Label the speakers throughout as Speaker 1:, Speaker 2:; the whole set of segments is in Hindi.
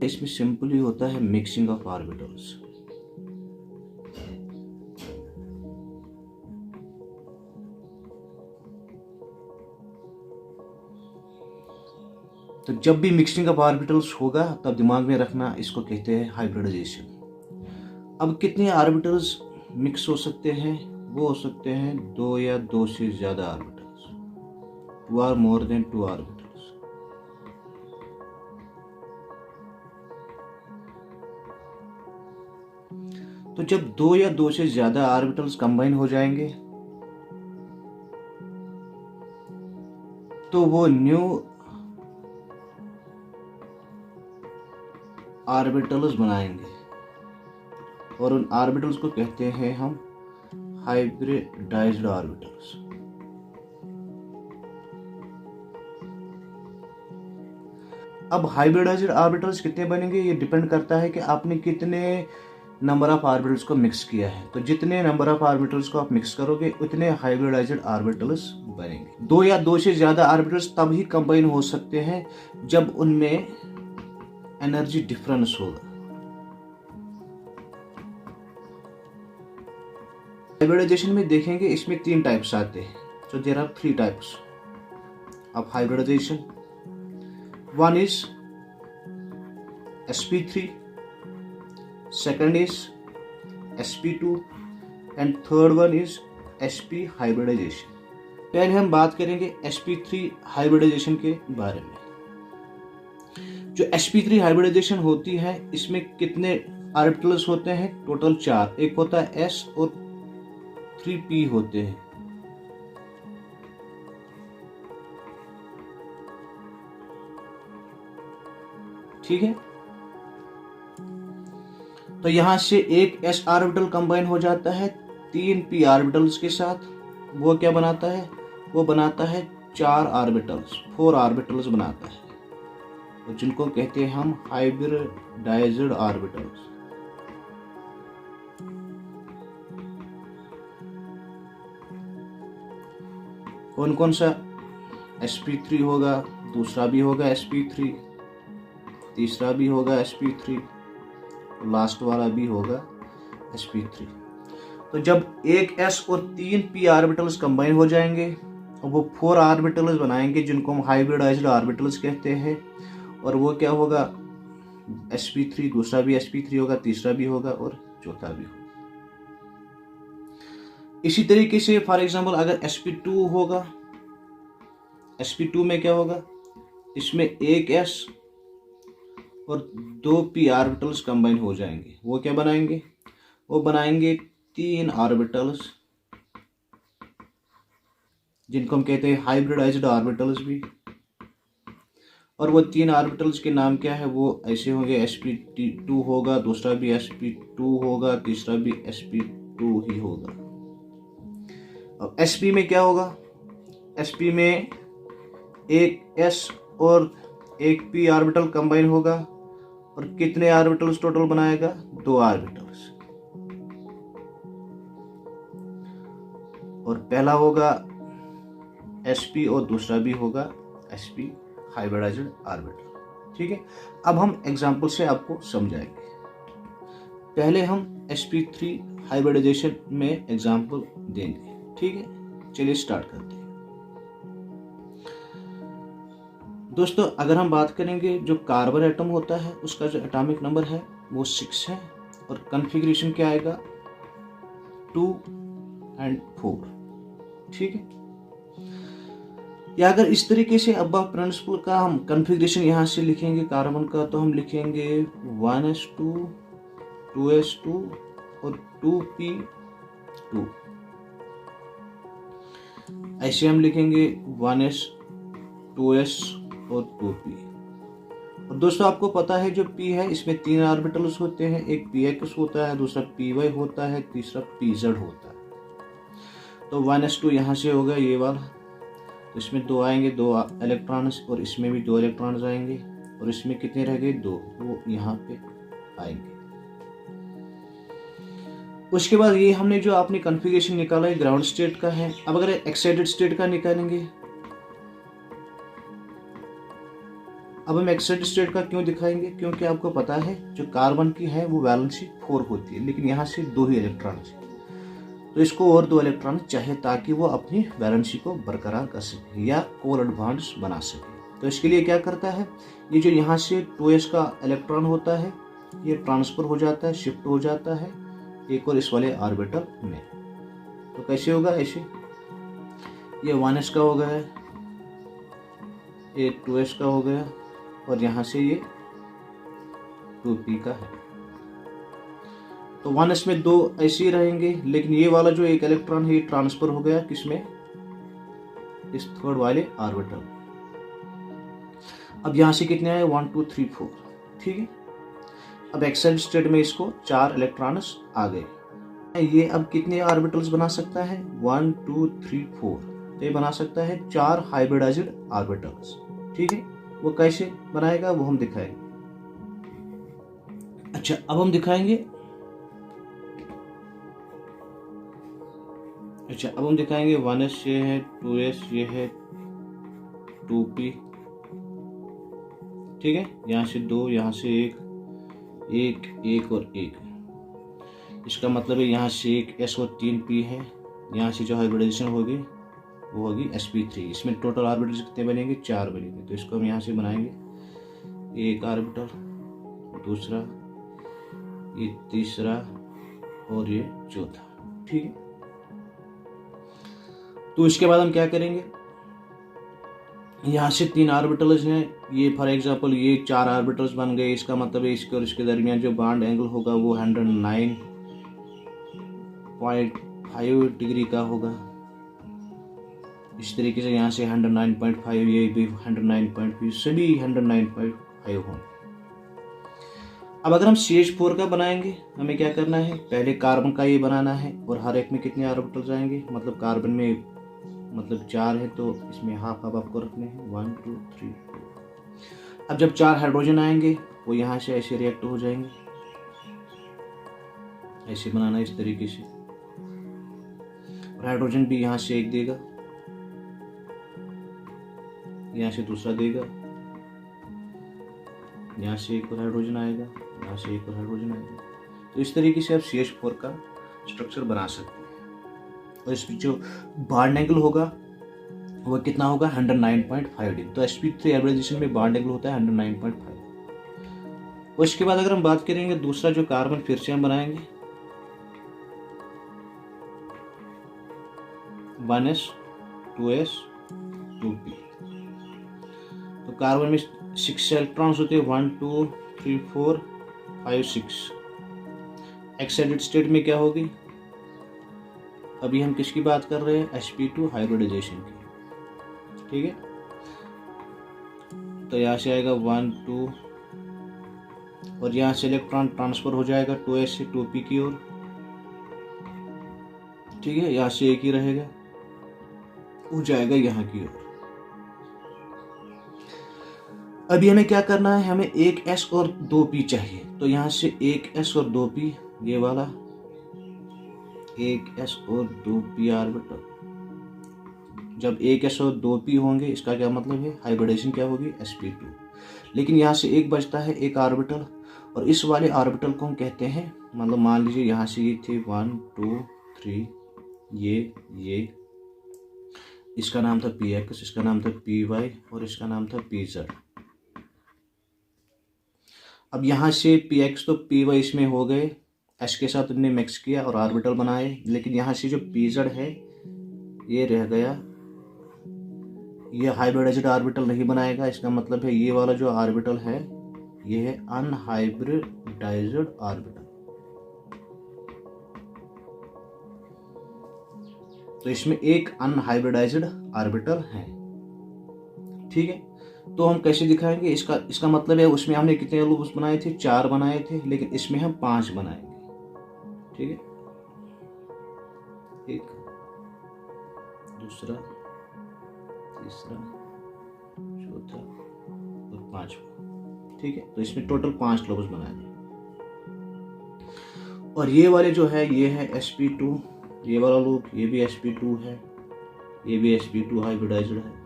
Speaker 1: इसमें सिंपली होता है मिक्सिंग ऑफ ऑर्बिटल्स। तो जब भी मिक्सिंग ऑफ ऑर्बिटल्स होगा तब दिमाग में रखना, इसको कहते हैं हाइब्रिडाइजेशन। अब कितने ऑर्बिटल्स मिक्स हो सकते हैं? वो हो सकते हैं 2 या 2 से ज्यादा orbitals, 2 or more than 2 orbitals. तो जब 2 या 2 से ज्यादा ऑर्बिटल्स कंबाइन हो जाएंगे तो वो न्यू ऑर्बिटल्स बनाएंगे और उन ऑर्बिटल्स को कहते हैं हम हाइब्रिडाइज्ड ऑर्बिटल्स। अब हाइब्रिडाइज्ड ऑर्बिटल्स कितने बनेंगे ये डिपेंड करता है कि आपने कितने नंबर ऑफ ऑर्बिटल्स को मिक्स किया है। तो जितने नंबर ऑफ ऑर्बिटल्स को आप मिक्स करोगे उतने हाइब्रिडाइज्ड ऑर्बिटल्स बनेंगे। 2 या 2 से ज्यादा ऑर्बिटल्स तब ही कंबाइन हो सकते हैं जब उनमें एनर्जी डिफरेंस होगा। हाइब्रिडाइजेशन में देखेंगे इसमें 3 टाइप्स आते हैं। So there are 3 types of hybridisation. One is sp3, second is sp2 and third one is sp hybridization। पहले हम बात करेंगे sp3 हाइब्रिडाइजेशन के बारे में। जो sp3 हाइब्रिडाइजेशन होती है इसमें कितने ऑर्बिटल्स होते हैं? टोटल 4। एक होता है s और 3p होते हैं। ठीक है, तो यहां से एक s ऑर्बिटल कंबाइन हो जाता है 3 p ऑर्बिटल्स के साथ। वो क्या बनाता है? वो बनाता है 4 ऑर्बिटल्स, 4 ऑर्बिटल्स बनाता है, तो जिनको कहते हैं हम हाइब्रिडाइज्ड ऑर्बिटल्स। कौन कौन सा? sp3 होगा, दूसरा भी होगा sp3, तीसरा भी होगा sp3, लास्ट वाला भी होगा sp3। तो जब एक s और 3 p ऑर्बिटल्स कंबाइन हो जाएंगे और वो 4 ऑर्बिटल्स बनाएंगे जिनको हम हाइब्रिडाइज्ड ऑर्बिटल्स कहते हैं। और वो क्या होगा? sp3, दूसरा भी sp3 होगा, तीसरा भी होगा और चौथा भी होगा। इसी तरीके से फॉर एग्जांपल अगर sp2 होगा, sp2 में क्या होगा? इसमें एक s और 2 p ऑर्बिटल्स कंबाइन हो जाएंगे। वो क्या बनाएंगे? वो बनाएंगे 3 ऑर्बिटल्स जिनको हम कहते हैं हाइब्रिडाइज्ड ऑर्बिटल्स भी। और वो 3 ऑर्बिटल्स के नाम क्या है? वो ऐसे होंगे, sp2 होगा, दूसरा भी sp2 होगा, तीसरा भी sp2 ही होगा। अब sp में क्या होगा? sp में एक s और एक p ऑर्बिटल कंबाइन होगा और कितने ऑर्बिटल्स टोटल बनाएगा? 2 ऑर्बिटल्स। और पहला होगा sp और दूसरा भी होगा sp हाइब्रिडाइज्ड ऑर्बिटल। ठीक है, अब हम एग्जांपल से आपको समझाएंगे। पहले हम sp3 हाइब्रिडाइजेशन में एग्जांपल देंगे। ठीक है, चलिए स्टार्ट करते हैं। दोस्तों अगर हम बात करेंगे जो कार्बन एटम होता है उसका जो एटॉमिक नंबर है वो 6 है और कॉन्फ़िगरेशन क्या आएगा? 2 and 4। ठीक है, या अगर इस तरीके से अब्बा प्रिंसिपल का हम कॉन्फ़िगरेशन यहां से लिखेंगे कार्बन का, तो हम लिखेंगे 1s2 2s2 और 2p2। ऐसे हम लिखेंगे 1s 2s और 2p। और दोस्तों आपको पता है जो p है इसमें 3 ऑर्बिटल्स होते हैं। एक px होता है, दूसरा py होता है, तीसरा pz होता है। तो 1s2 यहाँ से होगा ये वाला, तो इसमें 2 आएंगे, 2 इलेक्ट्रॉन्स, और इसमें भी 2 इलेक्ट्रॉन्स आएंगे और इसमें कितने रह गए? 2, वो यहाँ पे आएंगे। उसके बाद ये हमने जो आपने कॉन्फ़िगरेशन निकाला है ग्राउंड स्टेट का है। अब अगर एक्साइटेड स्टेट का निकालेंगे अब हम एक्साइटेड स्टेट का क्यों दिखाएंगे, क्योंकि आपको पता है जो कार्बन की है वो वैलेंसी 4 होती है, लेकिन यहाँ से 2 ही इलेक्ट्रॉन है, तो इसको और 2 इलेक्ट्रॉन चाहिए ताकि वो अपनी वैलेंसी को बरकरार कर सके या कोवैलेंट बॉन्ड्स बना सके। तो इसके लिए क्या करता है, ये जो यहाँ से 2s का इलेक्ट्रॉन होता है ये ट्रांसफर हो जाता है, शिफ्ट हो जाता है एक और इस वाले ऑर्बिटल में। तो कैसे होगा, ऐसे ये 1s का हो गया, ये 2s का हो गया और यहाँ से ये 2p का है। तो 1s में 2 ऐसे ही रहेंगे, लेकिन ये वाला जो एक इलेक्ट्रॉन है ये ट्रांसफर हो गया किसमें, इस थर्ड वाले ऑर्बिटल। अब यहाँ से कितने आए, 1 2 3 4, ठीक है। अब एक्साइटेड स्टेट में इसको 4 इलेक्ट्रॉन्स आ गए। ये अब कितने ऑर्बिटल्स बना सकता है, 1 2 3 4, तो ये बना सकता है 4 हाइब्रिडाइज्ड ऑर्बिटल्स, ठीक है। वो कैसे बनाएगा वो हम दिखाएंगे। अच्छा, अब हम दिखाएंगे, अच्छा अब हम दिखाएंगे 1s ये है, 2s ये है, 2p, ठीक है। यहाँ से 2, यहाँ से 1 और 1, इसका मतलब है यहाँ से 1 s और 3p है। यहाँ से जो हाइब्रिडाइजेशन होगी वो होगी sp3। इसमें टोटल ऑर्बिटल्स कितने बनेंगे, 4 बनेंगे। तो इसको हम यहाँ से बनाएंगे, एक ऑर्बिटल, दूसरा, ये तीसरा और ये चौथा, ठीक है। तो इसके बाद हम क्या करेंगे, यहाँ से 3 ऑर्बिटल्स हैं, ये फॉर एग्जांपल ये 4 ऑर्बिटल्स बन गए। इसका मतलब है इसके और इसके दरमियान जो बॉन्ड एंगल होगा वो 109.5 डिग्री का होगा। इस तरीके से यहाँ से 109.5, ये भी 109.5, सभी 109.5 होंगे। अब अगर हम CH4 का बनाएंगे, हमें क्या करना है, पहले कार्बन का ये बनाना है और हर एक में कितने ऑर्बिटल्स आएंगे, मतलब कार्बन में मतलब 4 है तो इसमें हाफ आपको रखने हैं, 1 2 3 4। अब जब 4 हाइड्रोजन आएंगे वो यहाँ से ऐसे रिएक्ट हो जाएंगे, ऐसे बनाना इस तरीके से। और हाइड्रोजन भी यहाँ से एक देगा, यहाँ से दूसरा देगा, यहाँ से एक और हाइड्रोजन आएगा, यहाँ से एक और हाइड्रोजन आएगा। तो इस तरीके से आप CH4 का स्ट्रक्चर बना सकते हैं। और इसमें जो बॉन्ड एंगल होगा वो कितना होगा, 109.5 डिग्री। तो sp3 हाइब्रिडाइजेशन में बॉन्ड एंगल होता है 109.5। और इसके बाद अगर हम बात करेंगे दूसरा जो कार्बन फिर से हम बनाएंगे, 1s 2s 2p। तो कार्बन में 6 इलेक्ट्रॉन्स होते हैं, 1 2 3 4 5 6। एक्साइटेड स्टेट में क्या होगी, अभी हम किसकी बात कर रहे हैं, sp2 हाइब्रिडाइजेशन की, ठीक है। तो यहाँ से आएगा 1 2 और यहाँ से इलेक्ट्रॉन ट्रांसफर हो जाएगा 2s से 2p की ओर, ठीक है। यहाँ से एक ही रहेगा, हो जाएगा यहाँ की ओर। अभी हमें क्या करना है, हमें 1s और 2p चाहिए। तो यहाँ से 1s और 2p, ये वाला 1s और 2p ऑर्बिटल। जब 1s और 2p होंगे इसका क्या मतलब है, हाइब्रिडाइजेशन क्या होगी, sp2। लेकिन यहाँ से एक बचता है, एक ऑर्बिटल, और इस वाले ऑर्बिटल को हम कहते हैं, मतलब मान लीजिए यहाँ से ये थे 1 2 3, ये इसका नाम था px, इसका नाम था py और इसका नाम था pz। अब यहाँ से px तो py इसमें हो गए, s के साथ हमने मिक्स किया और ऑर्बिटल बनाए। लेकिन यहाँ से जो pz है ये रह गया, ये हाइब्रिडाइज्ड ऑर्बिटल नहीं बनाएगा। इसका मतलब है ये वाला जो ऑर्बिटल है ये है अनहाइब्रिडाइज्ड ऑर्बिटल। तो इसमें एक अनहाइब्रिडाइज्ड ऑर्बिटल है, ठीक है। तो हम कैसे दिखाएंगे, इसका मतलब है उसमें हमने कितने लूप्स बनाए थे, 4 बनाए थे, लेकिन इसमें हम 5 बनाएंगे, ठीक है। एक, दूसरा, तीसरा, चौथा और 5वां, ठीक है। तो इसमें टोटल 5 लूप्स बनाए। और ये वाले जो है ये है sp2, ये वाला लूप, ये भी sp2 है, ये भी sp2 हाइब्रिडाइज्ड है।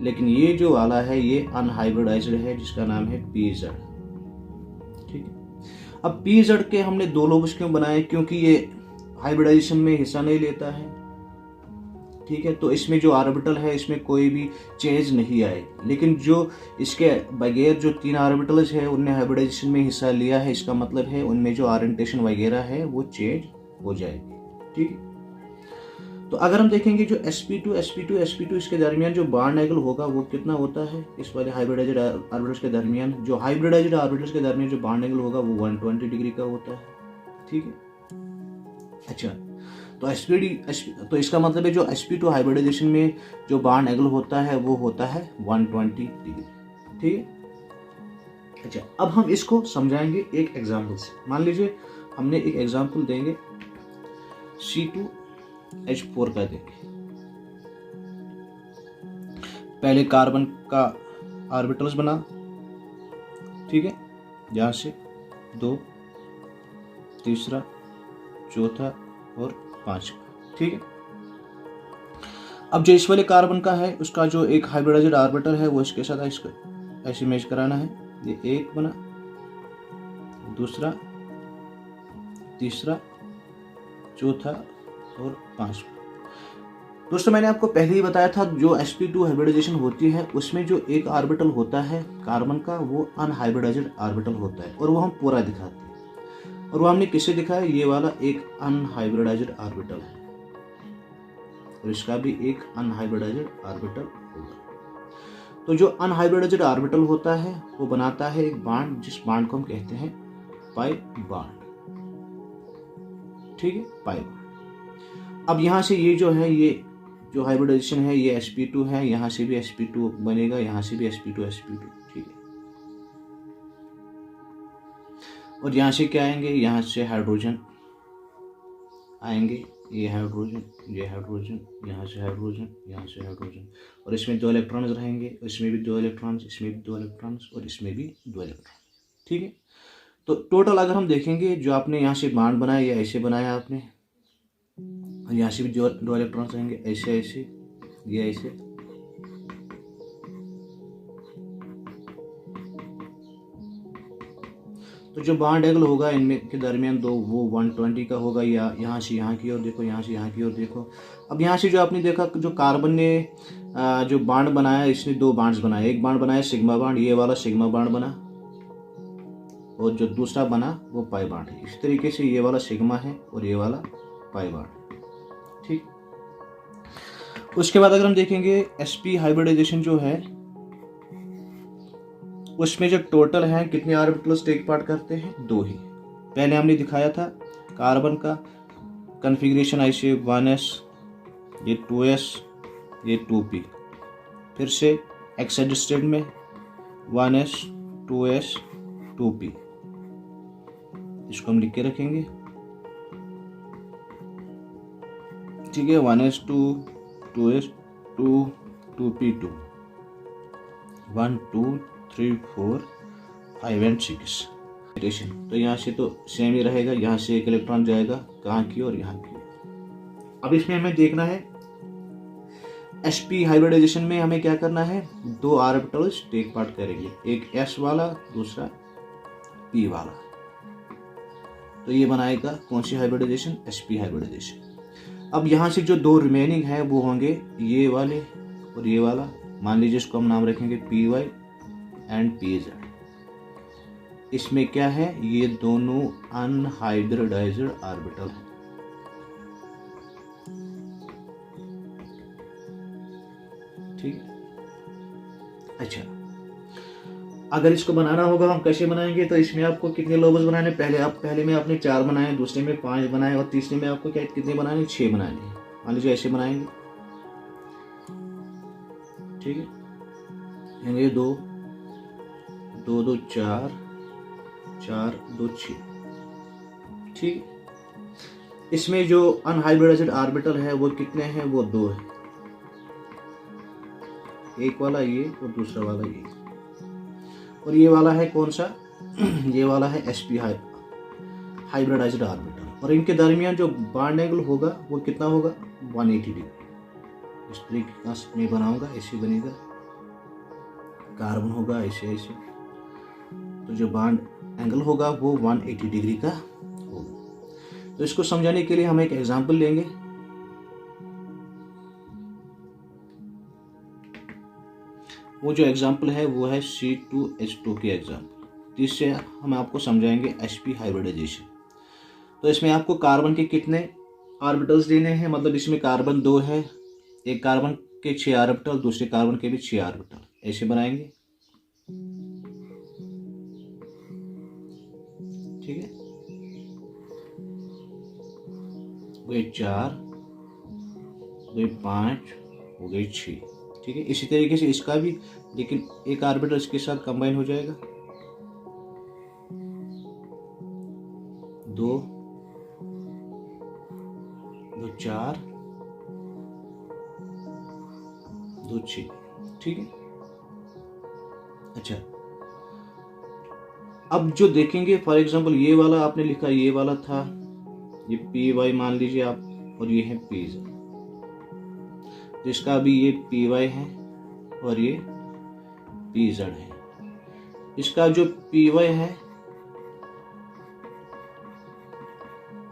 Speaker 1: लेकिन ये जो वाला है ये अनहाइब्रिडाइज्ड है जिसका नाम है PZ। ठीक है, अब PZ के हमने 2 लोब्स क्यों बनाए, क्योंकि ये हाइब्रिडाइजेशन में हिस्सा नहीं लेता है। ठीक है, तो इसमें जो ऑर्बिटल है इसमें कोई भी चेंज नहीं आएगी, लेकिन जो इसके बगैर जो 3 ऑर्बिटल्स है उनने हाइब्रिडाइजेशन में हिस्सा लिया है, इसका मतलब है उनमें जो ओरिएंटेशन वगैरह है वो चेंज हो जाएगी। ठीक है, तो अगर हम देखेंगे जो sp2 इसके दरमियान जो बॉन्ड एंगल होगा वो कितना होता है, इस वाले हाइब्रिडाइज्ड ऑर्बिटल्स के दरमियान, जो हाइब्रिडाइज्ड ऑर्बिटल्स के दरमियान जो बॉन्ड एंगल होगा वो 120 डिग्री का होता है। ठीक है, अच्छा, तो इसका मतलब है जो sp2 हाइब्रिडाइजेशन में जो बॉन्ड एंगल होता है वो होता है 120 डिग्री। ठीक है, अच्छा, अब हम इसको समझाएंगे एक एग्जाम्पल से। मान लीजिए हमने एक एग्जाम्पल देंगे C2H4 का देंगे। पहले कार्बन का ऑर्बिटल्स बना, ठीक है, यहां से 2, तीसरा, चौथा और 5वां। ठीक है, अब जो इस वाले कार्बन का है उसका जो एक हाइब्रिडाइज्ड ऑर्बिटल है वो इसके साथ इसको ऐसे मैच कराना है। ये एक बना, दूसरा, तीसरा, चौथा और 5वां। दोस्तों मैंने आपको पहले ही बताया था जो sp2 हाइब्रिडाइजेशन होती है उसमें जो एक ऑर्बिटल होता है कार्बन का वो अनहाइब्रिडाइज्ड ऑर्बिटल होता है और वो हम पूरा दिखाते हैं। और वो हमने किससे दिखाया, ये वाला एक अनहाइब्रिडाइज्ड ऑर्बिटल है और इसका भी एक अनहाइब्रिडाइज्ड ऑर्बिटल होगा। तो जो अनहाइब्रिडाइज्ड ऑर्बिटल होता है वो बनाता है एक बॉन्ड, जिस बॉन्ड को हम कहते हैं पाई बॉन्ड। ठीक है, पाई बॉन्ड। अब यहां से ये जो है, ये जो हाइब्रिडाइजेशन है ये sp2 है, यहां से भी sp2 बनेगा, यहां से भी sp2। ठीक है, और यहाँ से क्या आएंगे, यहाँ से हाइड्रोजन आएंगे, ये हाइड्रोजन, ये हाइड्रोजन, यहाँ से हाइड्रोजन, यहाँ से हाइड्रोजन, और इसमें 2 इलेक्ट्रॉन्स रहेंगे, इसमें भी 2 इलेक्ट्रॉन्स, इसमें भी 2 इलेक्ट्रॉन्स और इसमें भी 2 इलेक्ट्रॉन। ठीक है, तो टोटल अगर हम देखेंगे जो आपने यहाँ से बॉन्ड बनाया या ऐसे बनाया आपने, और यहाँ से भी 2 इलेक्ट्रॉन्स रहेंगे, ऐसे ऐसे, ये ऐसे, तो जो बॉन्ड एंगल होगा इनमें के दरमियान दो वो 120 का होगा, या यहाँ से यहाँ की ओर देखो, यहाँ से यहाँ की ओर देखो। अब यहाँ से जो आपने देखा जो कार्बन ने जो बॉन्ड बनाया इसने 2 बॉन्ड्स बनाए, एक बॉन्ड बनाया सिग्मा बॉन्ड, ये वाला सिग्मा बॉन्ड बना, और जो दूसरा बना वो पाई बॉन्ड है। इस तरीके से ये वाला सिग्मा है और ये वाला पाई बॉन्ड है। ठीक, उसके बाद अगर हम देखेंगे sp हाइब्रिडाइजेशन जो है उसमें जो टोटल है कितने ऑर्बिटल्स टेक पार्ट करते हैं, 2 ही। पहले हमने दिखाया था कार्बन का कॉन्फ़िगरेशन ऐसे 1s, ये 2s, ये 2p, फिर से एक्साइड स्टेट में 1s, 2s, 2p, इसको हम लिख के रखेंगे। ठीक है, 1s 2, 2s 2, 2p 2, 1 2 3 4 5 एंड 6। तो यहाँ से तो सेम ही रहेगा, यहाँ से एक इलेक्ट्रॉन जाएगा कहाँ की और यहाँ की। अब इसमें हमें देखना है sp हाइब्रिडाइजेशन में हमें क्या करना है, 2 ऑर्बिटल्स टेक पार्ट करेंगे, एक s वाला दूसरा p वाला। तो ये बनाएगा कौन सी हाइब्रिडाइजेशन, sp हाइब्रिडाइजेशन। अब यहाँ से जो 2 रिमेनिंग है वो होंगे ये वाले और ये वाला, मान लीजिए इसको हम नाम रखेंगे py एंड pz। इसमें क्या है, ये दोनों अनहाइब्रिडाइज्ड ऑर्बिटल है। ठीक है, अच्छा, अगर इसको बनाना होगा हम कैसे बनाएंगे, तो इसमें आपको कितने लोबस बनाने, पहले में आपने 4 बनाए, दूसरे में 5 बनाए और तीसरे में आपको क्या कितने बनाने, 6 बनाने। मान लीजिए ऐसे बनाएंगे। ठीक है, ये 2 2 2 4 4 2 6। ठीक, इसमें जो अनहाइब्रिडाइज्ड ऑर्बिटल है वो कितने हैं, वो 2 है, एक वाला ये और दूसरा वाला ये, और ये वाला है कौन सा ये वाला है sp हाइब्रिडाइज्ड ऑर्बिटल, और इनके दरमियान जो बॉन्ड एंगल होगा वो कितना होगा, 180 डिग्री। इस तरीके का मैं बनाऊंगा, ऐसे बनेगा कार्बन होगा ऐसे ऐसे, तो जो बॉन्ड एंगल होगा वो 180 डिग्री का होगा। तो इसको समझाने के लिए हम एक एग्जांपल लेंगे। वो जो एग्जांपल है वो है C2H2 के एग्जांपल, जिससे हम आपको समझाएंगे sp हाइब्रिडाइजेशन। तो इसमें आपको कार्बन के कितने ऑर्बिटल्स देने हैं, मतलब इसमें कार्बन 2 है, एक कार्बन के 6 ऑर्बिटल, दूसरे कार्बन के भी 6 ऑर्बिटल, ऐसे बनाएंगे। ठीक है, हो गए 4, हो गए 5, हो गए 6। ठीक है, इसी तरीके से इसका भी, लेकिन एक ऑर्बिटल इसके साथ कंबाइन हो जाएगा, 2, 2 4, 2 6। ठीक है, अच्छा अब जो देखेंगे, फॉर एग्जांपल ये वाला आपने लिखा, ये वाला था, ये पी वाई मान लीजिए आप, और ये है पी जेड, जिसका भी ये पी वाई है और ये पी जेड है। इसका जो पी वाई है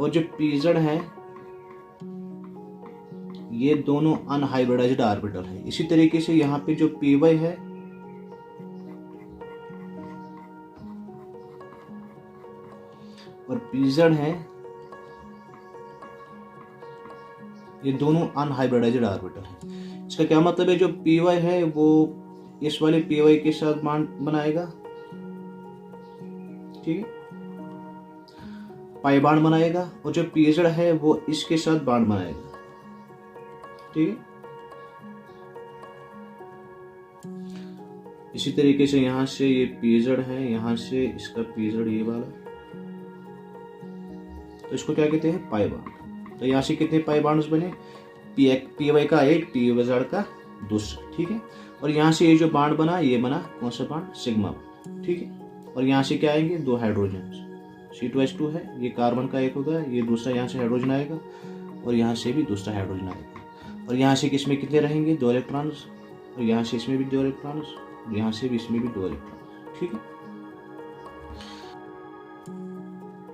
Speaker 1: और जो पी जेड है, ये दोनों अनहाइब्रिडाइज्ड ऑर्बिटल है। इसी तरीके से यहाँ पे जो पी वाई है और पी जेड है, ये दोनों अनहाइब्रिडाइज्ड ऑर्बिटल है। इसका क्या मतलब है, जो पी वाई है वो इस वाले पी वाई के साथ बॉन्ड बनाएगा, ठीक है, पाई बॉन्ड बनाएगा, और जो पी जेड है वो इसके साथ बॉन्ड बनाएगा। ठीक है, इसी तरीके से यहां से ये पी जेड है, यहां से इसका पी जेड ये वाला, तो इसको क्या कहते हैं, पाई बॉन्ड। तो यहाँ से कितने पाई बॉन्ड्स बने, पी वाई का एक, पी जेड का दूसरा। ठीक है, और यहाँ से ये जो बॉन्ड बना, ये बना कौन सा बॉन्ड, सिग्मा बॉन्ड। ठीक है, और यहाँ से क्या आएंगे, 2 हाइड्रोजन, C2H2 है, ये कार्बन का एक होगा, ये दूसरा यहाँ से हाइड्रोजन आएगा, और यहाँ से भी दूसरा हाइड्रोजन आएगा, और यहाँ से किसमें कितने रहेंगे, 2 इलेक्ट्रॉन्स, और यहाँ से इसमें भी 2 इलेक्ट्रॉन्स, यहाँ से भी इसमें भी 2 इलेक्ट्रॉन्स। ठीक है,